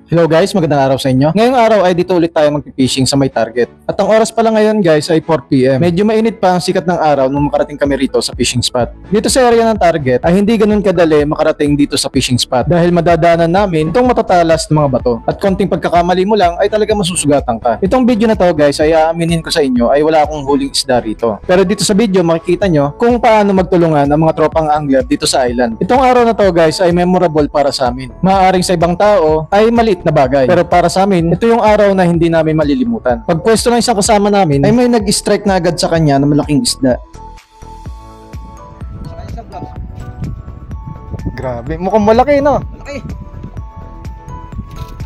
Hello guys, magandang araw sa inyo. Ngayong araw ay dito ulit tayo magpipishing sa may target. At ang oras pala ngayon guys ay 4 PM. Medyo mainit pa ang sikat ng araw nung makarating kami rito sa fishing spot. Dito sa area ng target ay hindi ganun kadali makarating dito sa fishing spot dahil madadaanan namin itong matatalas ng mga bato. At konting pagkakamali mo lang ay talaga masusugatan ka. Itong video na to guys ay aaminin ko sa inyo ay wala akong huling isda rito. Pero dito sa video makikita nyo kung paano magtulungan ang mga tropang angler dito sa island. Itong araw na to guys ay memorable para sa amin. Maaaring sa ibang tao ay maliit na bagay. Pero para sa amin, ito yung araw na hindi namin malilimutan. Pagpwesto ng isang kasama namin, ay may nag-strike na agad sa kanya ng malaking isda. Grabe, mukhang malaki no? Malaki.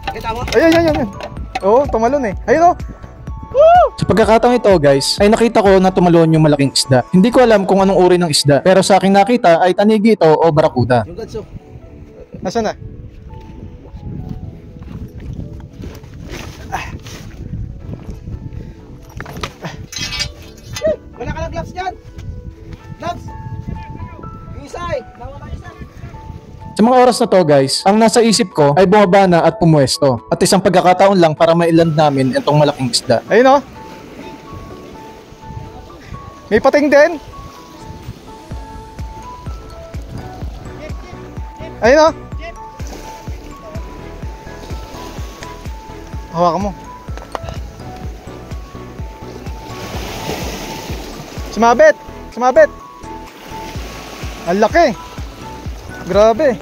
Nakita mo? Ayun. Oo, tumalon eh. Ayun oh. Woo! Sa pagkakataong ito guys, ay nakita ko na tumalon yung malaking isda. Hindi ko alam kung anong uri ng isda, pero sa aking nakita ay tanigi ito o barakuda. Yung ganso. Nasaan na? Wala ka ng gloves dyan. Gloves. Yung isa eh. Nawala isa. Sa mga oras na to guys, ang nasa isip ko ay bumaba na at pumuesto. At isang pagkakataon lang para mailand namin itong malaking isda. Ayun oh. May pating din. Ayun oh. Hawakan mo. Sumabit. Ang laki. Grabe.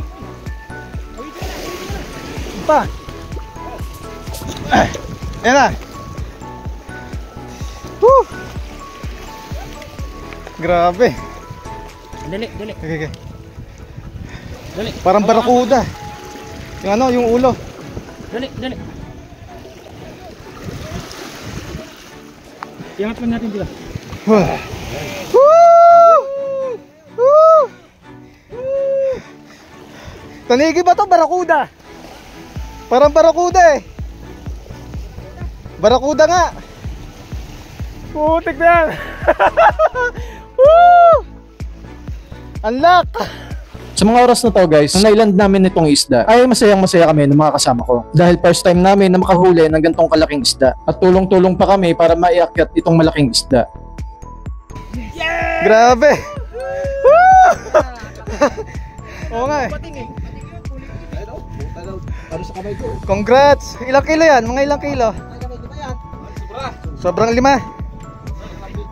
Pa. Ayan na. Woo. Grabe. Dali. Okay. Dali. Parang barakuda. Yung ano, yung ulo. Dali. Iangat lang natin dito. Woo! Tanigi ba to? Barakuda? Parang barakuda eh. Barakuda nga. Putik na yan. Unlock! Sa mga oras na to guys, nang nailand namin itong isda, ay masayang kami ng mga kasama ko. Dahil first time namin na makahuli ng gantong kalaking isda. At tulong-tulong pa kami para maiakyat itong malaking isda. Yeah! Grabe! Oo nga eh. Ano sa kamay ko? Congrats! Ilang kilo yan? Mga ilang kilo? Sobrang 5.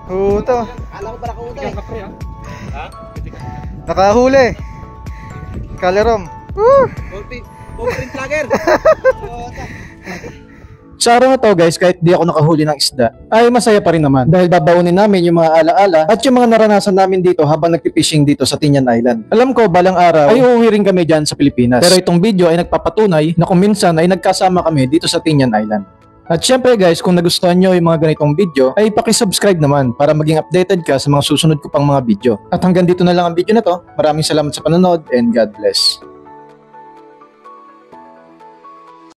Huto. Alam ko para ko uday. Nakahuli. Kalerom. Open flagger. Sa araw na to guys, kahit di ako nakahuli ng isda, ay masaya pa rin naman dahil babaunin namin yung mga alaala at yung mga naranasan namin dito habang nagpipishing dito sa Tinian Island. Alam ko balang araw ay uuwi rin kami dyan sa Pilipinas. Pero itong video ay nagpapatunay na kung minsan ay nagkasama kami dito sa Tinian Island. At syempre guys, kung nagustuhan nyo yung mga ganitong video, ay paki-subscribe naman para maging updated ka sa mga susunod ko pang mga video. At hanggang dito na lang ang video na to. Maraming salamat sa panonood and God bless.